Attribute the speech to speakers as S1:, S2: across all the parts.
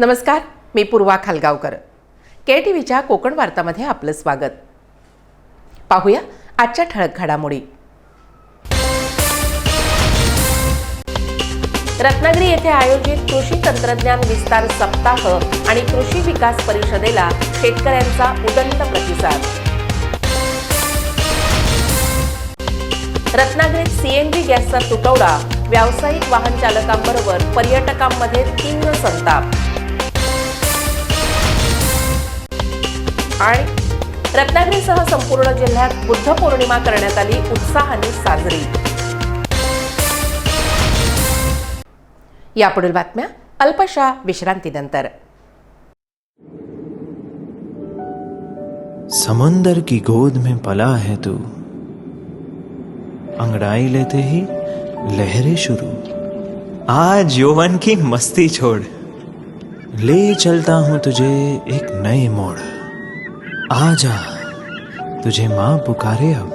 S1: नमस्कार, मी पूर्वा खालगावकर. KTVच्या कोकण वार्तामध्ये आपलं स्वागत. पाहूया आजच्या ठळक घडामोडी. रत्नागिरी येथे आयोजित कृषी तंत्रज्ञान विस्तार सप्ताह आणि कृषी विकास परिषदेला शेतकऱ्यांचा उदंड प्रतिसाद. रत्नागिरीत CNG गॅसचा तुटवडा, व्यावसायिक वाहन चालकांबरोबर पर्यटकांमध्ये तीव्र संताप. आणि रत्नागिरीसह संपूर्ण जिल्ह्यात बुद्ध पौर्णिमा करण्यात आली उत्साहाने साजरी. यापुढील बातम्या अल्पशा विश्रांतीनंतर.
S2: समुंदर की गोद में पला है तू, अंगड़ाई लेते ही लहरें शुरू. आज यौवन की मस्ती छोड़, ले चलता हूं तुझे एक नए मोड़. आजा तुझे माँ पुकारे अब,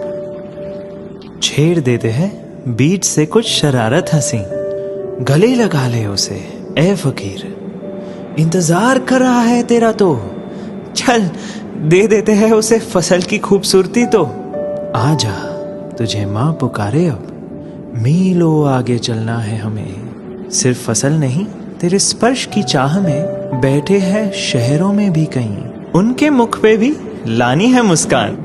S2: छेड़ देते हैं बीच से कुछ शरारत हंसी. गले लगा ले उसे ए फकीर, इंतजार कर रहा है तेरा तो. चल दे देते हैं उसे फसल की खूबसूरती तो. आजा तुझे माँ पुकारे अब, मीलों आगे चलना है हमें. सिर्फ फसल नहीं, तेरे स्पर्श की चाह में बैठे हैं शहरों में भी कहीं. उनके मुख पे भी लानी है मुस्कान,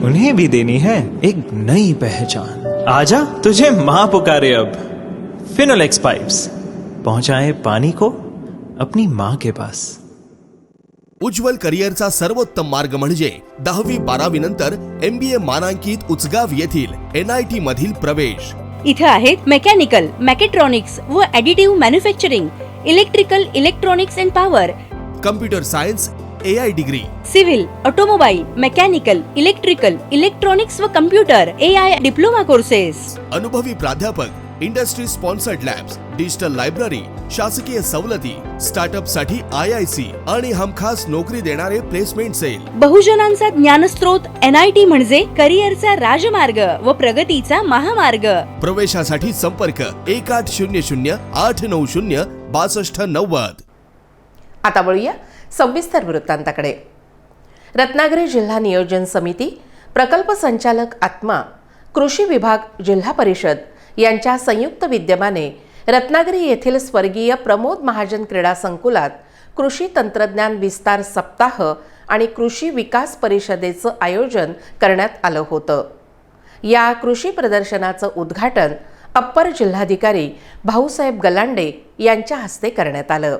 S2: उन्हें भी देनी है एक नई पहचान. आजा तुझे माँ पुकारे अब. फिनोलेक्स पाइप्स पहुंचाए पानी को अपनी माँ के पास.
S3: उज्ज्वल करिअरचा सर्वोत्तम मार्ग म्हणजे 10वी-12वी नंतर MBA मानांकित उचगाव येथील NIT मधील प्रवेश.
S4: इथे आहेत मेकॅनिकल, मॅकेट्रॉनिक्स व additive manufacturing, electrical, electronics and power,
S3: computer science, AI degree,
S4: civil, automobile, mechanical, electrical, electronics व कम्प्युटर AI डिप्लोमा कोर्सेस.
S3: अनुभवी प्राध्यापक, industry sponsored labs, digital library, शासकीय सवलती, स्टार्टअप साठी IIC आणि हमखास नोकरी देणारे प्लेसमेंट सेल.
S4: बहुजनांचा ज्ञानस्रोत NIT म्हणजे करिअरचा राजमार्ग व प्रगतीचा महामार्ग.
S3: प्रवेशासाठी संपर्क 1800-890-6290.
S1: आता वळूया सविस्तर वृत्तांताकडे. रत्नागिरी जिल्हा नियोजन समिती, प्रकल्प संचालक आत्मा, कृषी विभाग, जिल्हा परिषद यांच्या संयुक्त विद्यमाने रत्नागिरी येथील स्वर्गीय प्रमोद महाजन क्रीडा संकुलात कृषी तंत्रज्ञान विस्तार सप्ताह आणि कृषी विकास परिषदेचं आयोजन करण्यात आलं होतं. या कृषी प्रदर्शनाचं उद्घाटन अप्पर जिल्हाधिकारी भाऊसाहेब गलांडे यांच्या हस्ते करण्यात आलं.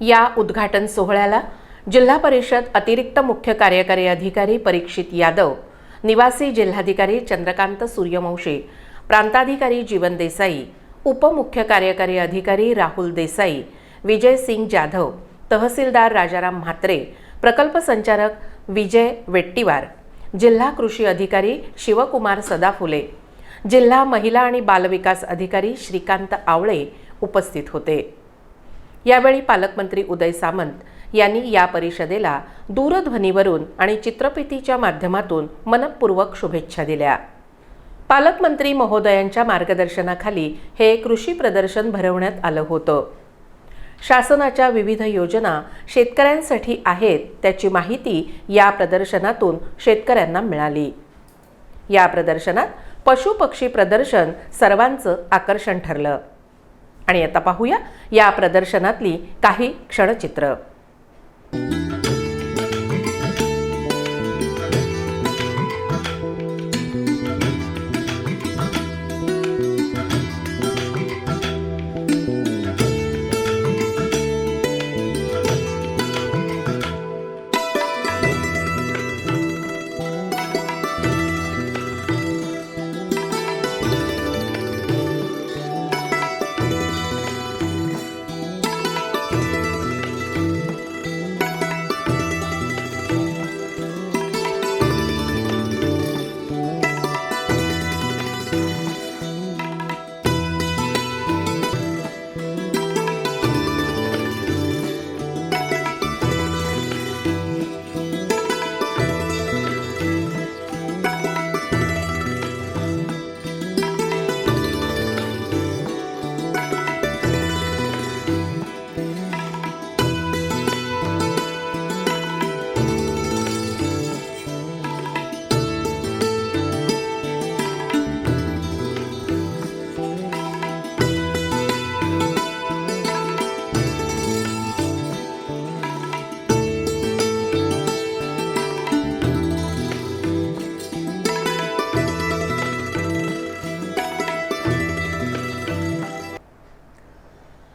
S1: या उद्घाटन सोहळ्याला जिल्हा परिषद अतिरिक्त मुख्य कार्यकारी अधिकारी परीक्षित यादव, निवासी जिल्हाधिकारी चंद्रकांत सूर्यवंशी, प्रांताधिकारी जीवन देसाई, उपमुख्य कार्यकारी अधिकारी राहुल देसाई, विजय सिंग जाधव, तहसीलदार राजाराम म्हात्रे, प्रकल्प संचालक विजय वेट्टीवार, जिल्हा कृषी अधिकारी शिवकुमार सदाफुले, जिल्हा महिला आणि बालविकास अधिकारी श्रीकांत आवळे उपस्थित होते। यावेळी पालकमंत्री उदय सामंत यांनी या परिषदेला दूरध्वनीवरून आणि चित्रफितीच्या माध्यमातून मनपूर्वक शुभेच्छा दिल्या। पालकमंत्री महोदयांच्या मार्गदर्शनाखाली हे कृषी प्रदर्शन भरवण्यात आलं होतं। शासनाच्या विविध योजना शेतकऱ्यांसाठी आहेत त्याची माहिती या प्रदर्शनातून शेतकऱ्यांना मिळाली। या प्रदर्शनात पशुपक्षी प्रदर्शन सर्वांचं आकर्षण ठरलं। आणि आता पाहूया या प्रदर्शनातली काही क्षणचित्र।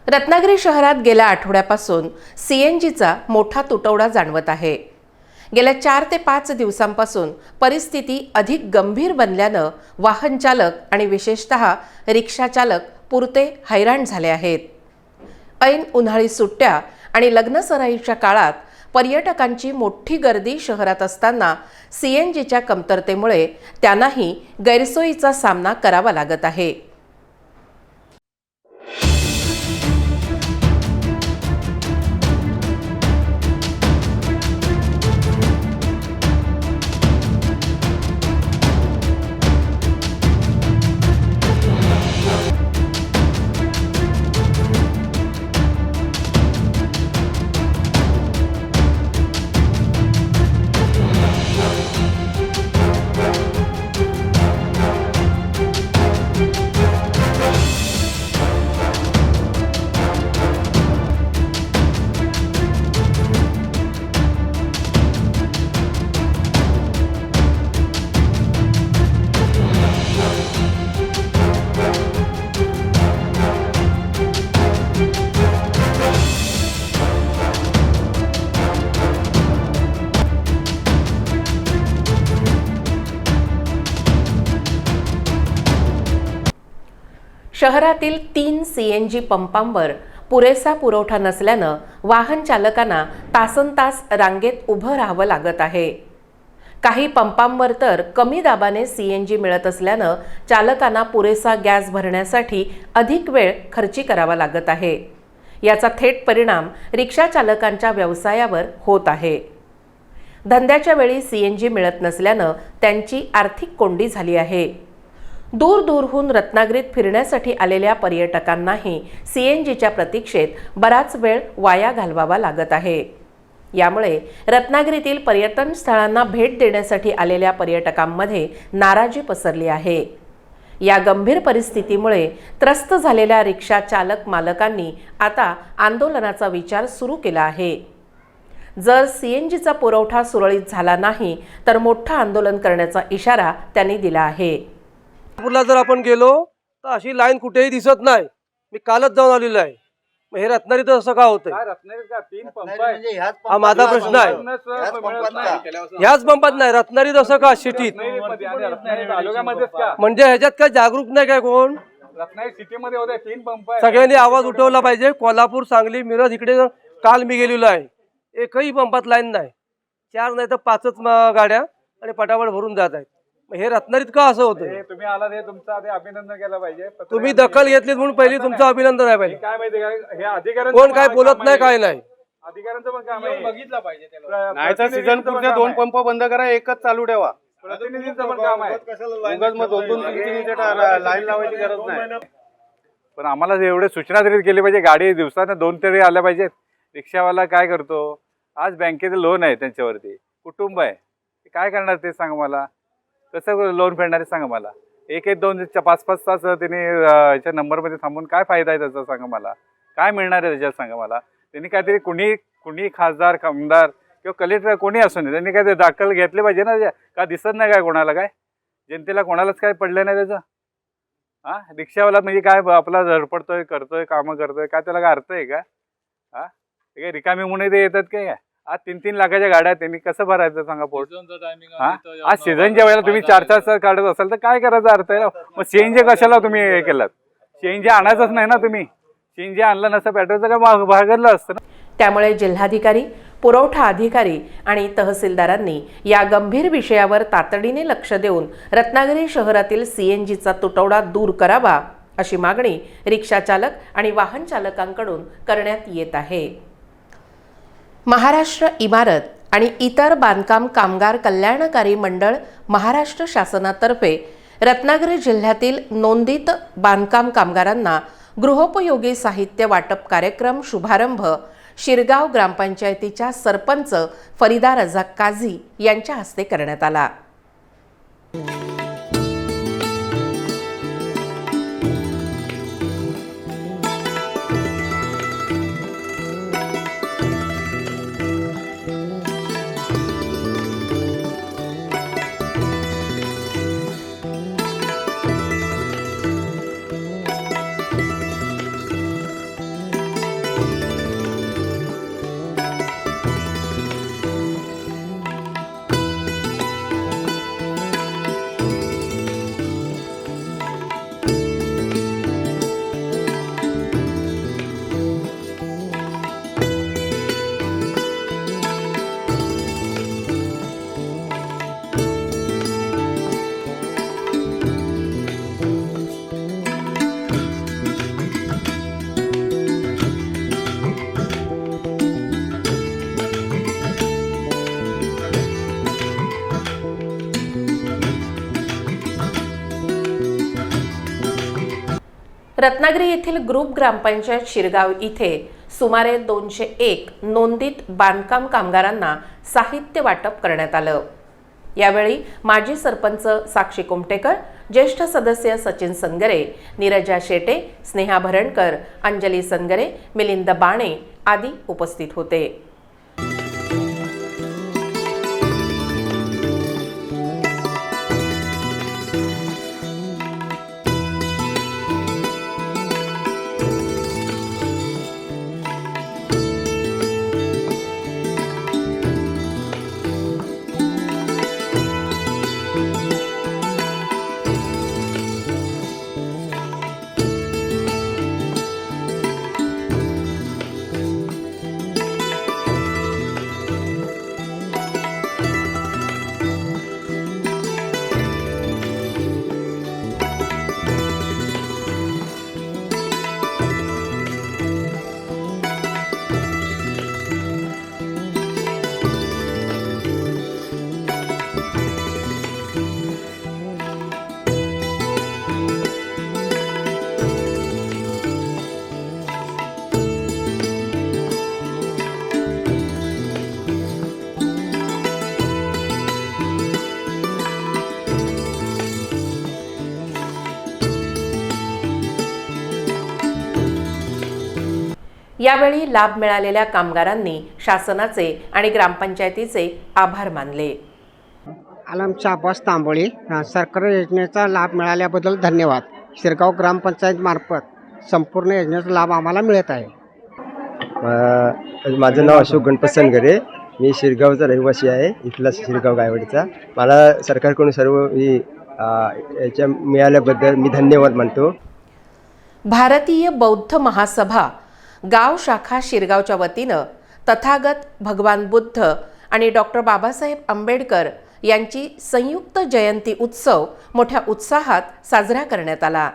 S1: रत्नागिरी शहरात गेल्या आठवड्यापासून सीएनजीचा मोठा तुटवडा जाणवत आहे। गेल्या 4 ते 5 दिवसांपासून परिस्थिती अधिक गंभीर बनल्यानं वाहन चालक आणि विशेषतः रिक्षा चालक पुरते हैराण झाले आहेत। ऐन उन्हाळी सुट्ट्या आणि लग्नसराईच्या काळात पर्यटकांची मोठी गर्दी शहरात असताना सीएनजीच्या कमतरतेमुळे त्यांनाही गैरसोयीचा सामना करावा लागत आहे। शहरातील 3 सीएनजी पंपांवर पुरेसा पुरवठा नसल्यानं वाहन चालकांना तासनतास रांगेत उभं राहावं लागत आहे। काही पंपांवर तर कमी दाबाने सीएनजी मिळत असल्यानं चालकांना पुरेसा गॅस भरण्यासाठी अधिक वेळ खर्ची करावा लागत आहे। याचा थेट परिणाम रिक्षा चालकांच्या व्यवसायावर होत आहे। धंद्याच्या वेळी सीएनजी मिळत नसल्यानं त्यांची आर्थिक कोंडी झाली आहे। दूरहून रत्नागिरीत फिरण्यासाठी आलेल्या पर्यटकांनाही सीएनजीच्या प्रतीक्षेत बराच वेळ वाया घालवावा लागत आहे। यामुळे रत्नागिरीतील पर्यटन स्थळांना भेट देण्यासाठी आलेल्या पर्यटकांमध्ये नाराजी पसरली आहे। या गंभीर परिस्थितीमुळे त्रस्त झालेल्या रिक्षा चालक मालकांनी आता आंदोलनाचा विचार सुरू केला आहे। जर सीएनजीचा पुरवठा सुरळीत झाला नाही तर मोठं आंदोलन करण्याचा इशारा त्यांनी दिला आहे।
S5: नागपूरला जर आपण गेलो तर अशी लाईन कुठेही दिसत नाही। मी कालच जाऊन आलेलो आहे। मग हे रत्नागिरीत असं का होतंय? हा माझा प्रश्न आहे। ह्याच पंपात नाही, रत्नागिरीत असं का? सिटीत म्हणजे ह्याच्यात काय जागरूक नाही काय कोण? सगळ्यांनी आवाज उठवला पाहिजे। कोल्हापूर, सांगली, मिरज इकडे काल मी गेलेलो आहे, एकही पंपात लाईन नाही। 4 नाही तर 5च गाड्या आणि पटापट भरून जात आहेत. मग हे रत्नागिरीत का असं होतं?
S6: तुम्ही आला ते तुमचं आधी अभिनंदन केलं पाहिजे.
S5: तुम्ही दखल घेतलीत म्हणून पहिली तुमचं अभिनंदन आहे पाहिजे.
S6: काय माहिती काय हे अधिकाऱ्यांचं
S5: कोण काय बोलत नाही, काय नाही.
S6: अधिकाऱ्यांचं पण काम आहे.
S7: बघितलं पाहिजे
S6: नाही तर सीझन पुढच्या 2 पंप बंद करा, एकच चालू ठेवा. प्रतिनिधींचं पण काम आहे. उगाच मग 2-2 लाईन लावायची गरज नाही. पण आम्हाला एवढे सूचना तरी केली पाहिजे. गाडी दिवसाने 2 तरी आल्या पाहिजेत. रिक्षावाला काय करतो, आज बँकेचं लोन आहे त्यांच्यावरती, कुटुंब आहे, काय करणार ते सांगा मला. कसं लोन फेडणार सांगा मला. 1-2 5-5 तास त्यांनी याच्या नंबरमध्ये थांबून काय फायदा आहे त्याचा सांगा मला. काय मिळणार आहे त्याच्यात सांगा मला. त्यांनी काहीतरी कुणी खासदार आमदार किंवा कलेक्टर कोणी असू नये, त्यांनी काय दाखल घेतले पाहिजे ना. का दिसत नाही काय कोणाला, काय जनतेला कोणालाच काय पडलं नाही त्याचं. हां, रिक्षावाला म्हणजे काय आपला धडपडतोय, करतोय, कामं करतोय, काय त्याला काय अर्थ आहे का? हां, ते काय रिकामी म्हणून ते येतात काय? आज 3-3 लाखाच्या गाड्या त्यांनी कसं भरायचं सांगा पोट. हां, आज सीझनच्या वेळेला तुम्ही 4-4 तास काढत असाल तर काय करायचा अर्थ आहे ना. मग सीएनजी कशाला तुम्ही हे केलात? सीएनजी आणायचंच नाही ना तुम्ही. सीएनजी आणलं नसतं पेट्रोलचं काय भागलं असतं ना.
S1: त्यामुळे जिल्हाधिकारी, पुरवठा अधिकारी आणि तहसीलदारांनी या गंभीर विषयावर तातडीने लक्ष देऊन रत्नागिरी शहरातील सीएनजीचा तुटवडा दूर करावा अशी मागणी रिक्षाचालक आणि वाहन चालकांकडून करण्यात येत आहे. महाराष्ट्र इमारत आणि इतर बांधकाम कामगार कल्याणकारी मंडळ महाराष्ट्र शासनातर्फे रत्नागिरी जिल्ह्यातील नोंदित बांधकाम कामगारांना गृहोपयोगी साहित्य वाटप कार्यक्रम शुभारंभ शिरगाव ग्रामपंचायतीच्या सरपंच फरीदा रजा काझी यांच्या हस्ते करण्यात आला. रत्नागिरी येथील ग्रुप ग्रामपंचायत शिरगाव इथे सुमारे 201 नोंदित बांधकाम कामगारांना साहित्य वाटप करण्यात आलं. यावेळी माजी सरपंच साक्षी कुमटेकर, ज्येष्ठ सदस्य सचिन सनगरे, नीरजा शेटे, स्नेहा भरणकर, अंजली सनगरे, मिलिंद बाणे आदी उपस्थित होते. यावेळी लाभ मिळालेल्या कामगारांनी शासनाचे आणि ग्रामपंचायतीचे आभार मानले.
S8: आलमचा अब्बास तांबोळी, सरकारी योजनेचा लाभ मिळाल्याबद्दल धन्यवाद. शिरगाव ग्रामपंचायत मार्फत संपूर्ण योजनेचा लाभ आम्हाला मिळत आहे.
S9: माझं नाव अशोक गणपत सनगरे, मी शिरगावचा रहिवासी आहे, इथला शिरगाव गायवाडीचा. मला सरकारकडून सर्व याच्या मिळाल्याबद्दल मी धन्यवाद मानतो.
S1: भारतीय बौद्ध महासभा गाव शाखा शिरगावच्या वतीनं तथागत भगवान बुद्ध आणि डॉक्टर बाबासाहेब आंबेडकर यांची संयुक्त जयंती उत्सव मोठ्या उत्साहात साजरा करण्यात आला.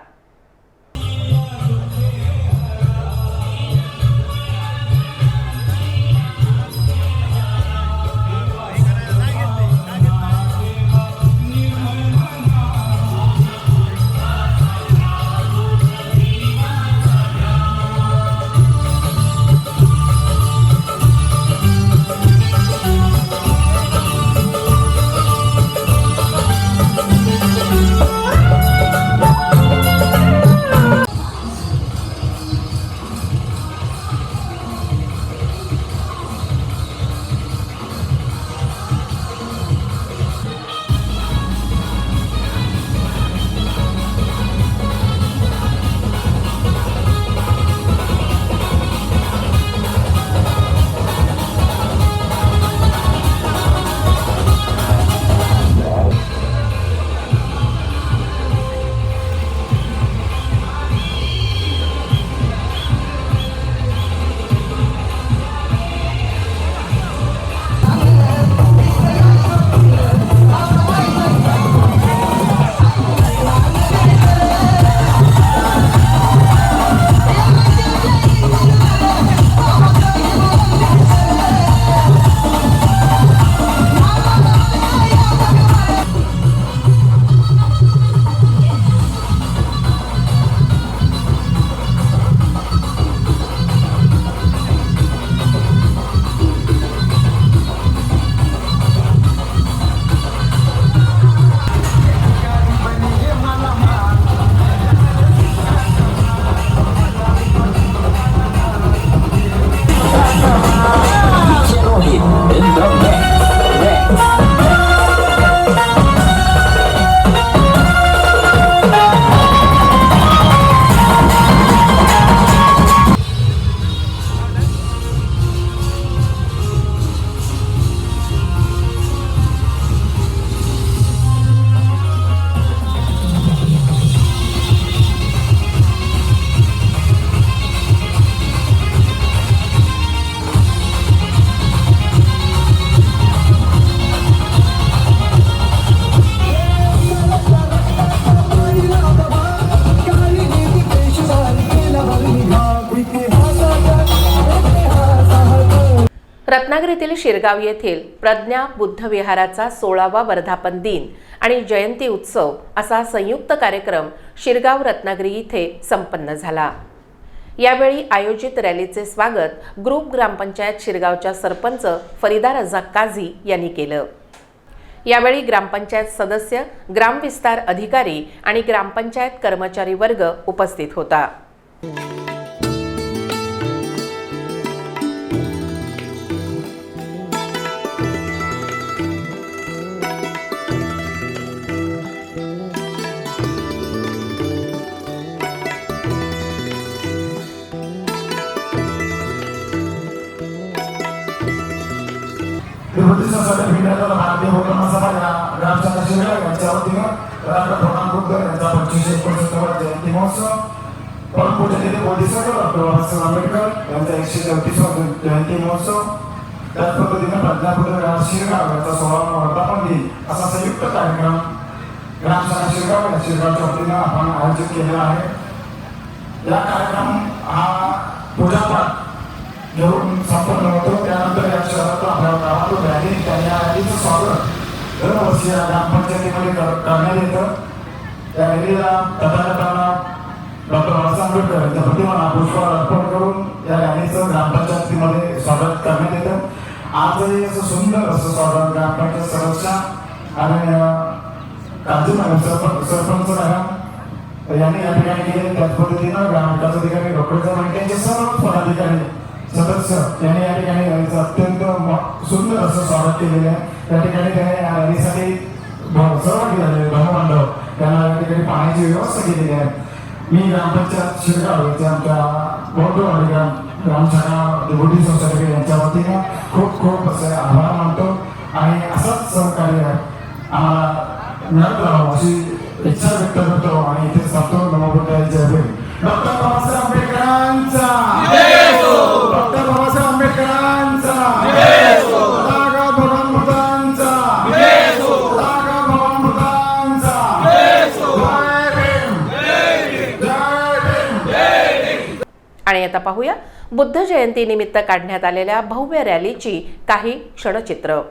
S1: रत्नागिरीतील शिरगाव येथील प्रज्ञा बुद्ध विहाराचा 16वा वर्धापन दिन आणि जयंती उत्सव असा संयुक्त कार्यक्रम शिरगाव रत्नागिरी येथे संपन्न झाला. यावेळी आयोजित रॅलीचे स्वागत ग्रुप ग्रामपंचायत शिरगावच्या सरपंच फरीदा रझाक काझी यांनी केलं. यावेळी ग्रामपंचायत सदस्य, ग्रामविस्तार अधिकारी आणि ग्रामपंचायत कर्मचारी वर्ग उपस्थित होता.
S7: भारतीय भोकरमा समाज ग्रामसभा शिरगाव यांच्या वतीनं डॉक्टर भगवान बुद्ध यांचा 25वा जयंती महोत्सव, परमपूज्य बोधिसत्व डॉक्टर बाबासाहेब आंबेडकर यांचा 134वा जयंती महोत्सव, त्याच पद्धतीने प्रज्ञा बुद्ध विहार शिरगाव यांचा 16वा वर्धापन दिन असा संयुक्त कार्यक्रम ग्रामसभा शिरगाव या शिरगावच्या वतीनं आपण आयोजित केलेला आहे. या कार्यक्रम हा पूजापाठ घेऊन संपन्न होतो. त्यानंतर या शहरात आपल्या गावातून रॅली, त्या रॅलीचं स्वागत दरवर्षी या ग्रामपंचायतीमध्ये करण्यात येतं. त्या रॅलीला तथागतांना डॉक्टर बाबासाहेब आंबेडकर यांच्या प्रतिमांना पुष्पहार अर्पण करून या रॅलीचं ग्रामपंचायतीमध्ये स्वागत करण्यात येतं. आजही असं सुंदर असं स्वागत ग्रामपंचायत सदस्य आणि सरपंच मॅडम यांनी या ठिकाणी केले. त्याच पद्धतीनं ग्रामविकास अधिकारी डॉक्टर यांचे सर्व पदाधिकारी सदस्य यांनी या ठिकाणी अत्यंत सुंदर असं स्वागत केलेलं आहे. त्या ठिकाणी त्याने या रॅलीसाठी सहभागी झालेले धर्मबांधव त्यांना या ठिकाणी पाण्याची व्यवस्था केलेली आहे. मी ग्रामपंचायत शिरगाव येथे आमच्या बौद्धवाडी ग्रामशाखा डेप्युटी सोसायटी यांच्या वतीनं खूप खूप असे आभार मानतो आणि असंच सहकार्य आम्हाला मिळत राहावं अशी इच्छा व्यक्त करतो आणि इथे सांगतो. नमो बुद्धाय जय भीम. डॉक्टर बाबासाहेब आंबेडकरांचा, डॉक्टर बाबासाहेब आंबेडकरांचा,
S1: आणि आता पाहूया बुद्ध जयंतीनिमित्त काढण्यात आलेल्या भव्य रॅलीची काही क्षणचित्र.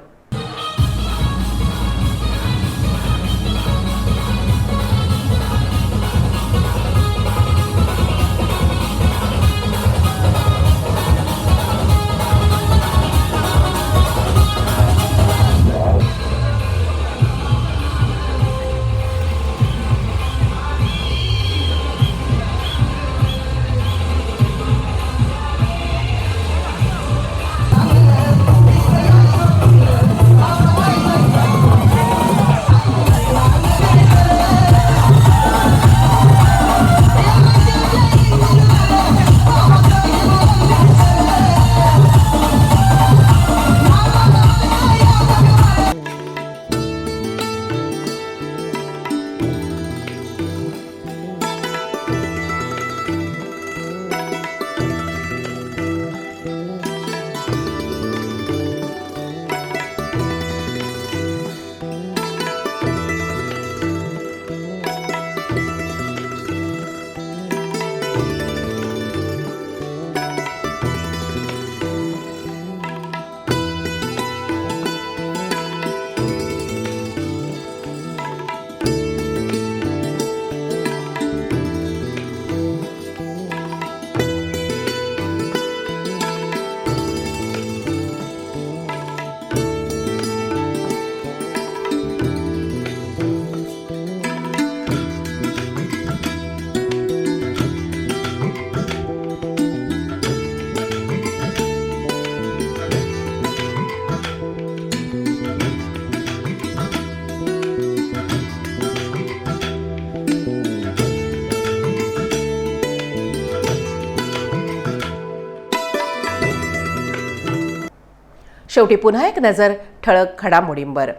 S1: शेवटी पुन्हा एक नजर ठळक घडामोडींवर.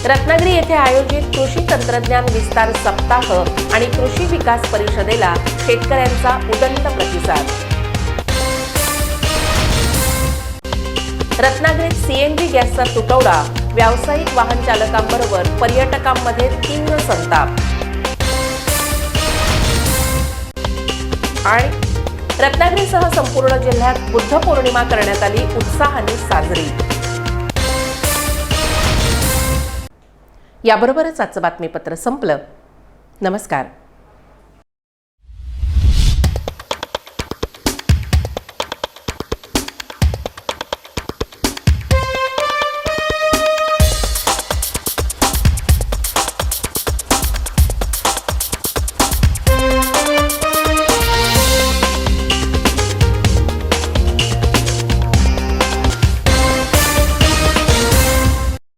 S1: रत्नागिरी येथे आयोजित कृषी तंत्रज्ञान विस्तार सप्ताह आणि कृषी विकास परिषदेला शेतकऱ्यांचा उदंड प्रतिसाद. रत्नागिरीत सीएनजी गॅसचा तुटवडा, व्यावसायिक वाहन चालकांबरोबर पर्यटकांमध्ये तीव्र संताप. आणि रत्नागिरीसह संपूर्ण जिल्ह्यात बुद्ध पौर्णिमा करण्यात आली उत्साहाने साजरी. याबरोबरच आजचं बातमीपत्र संपलं. नमस्कार.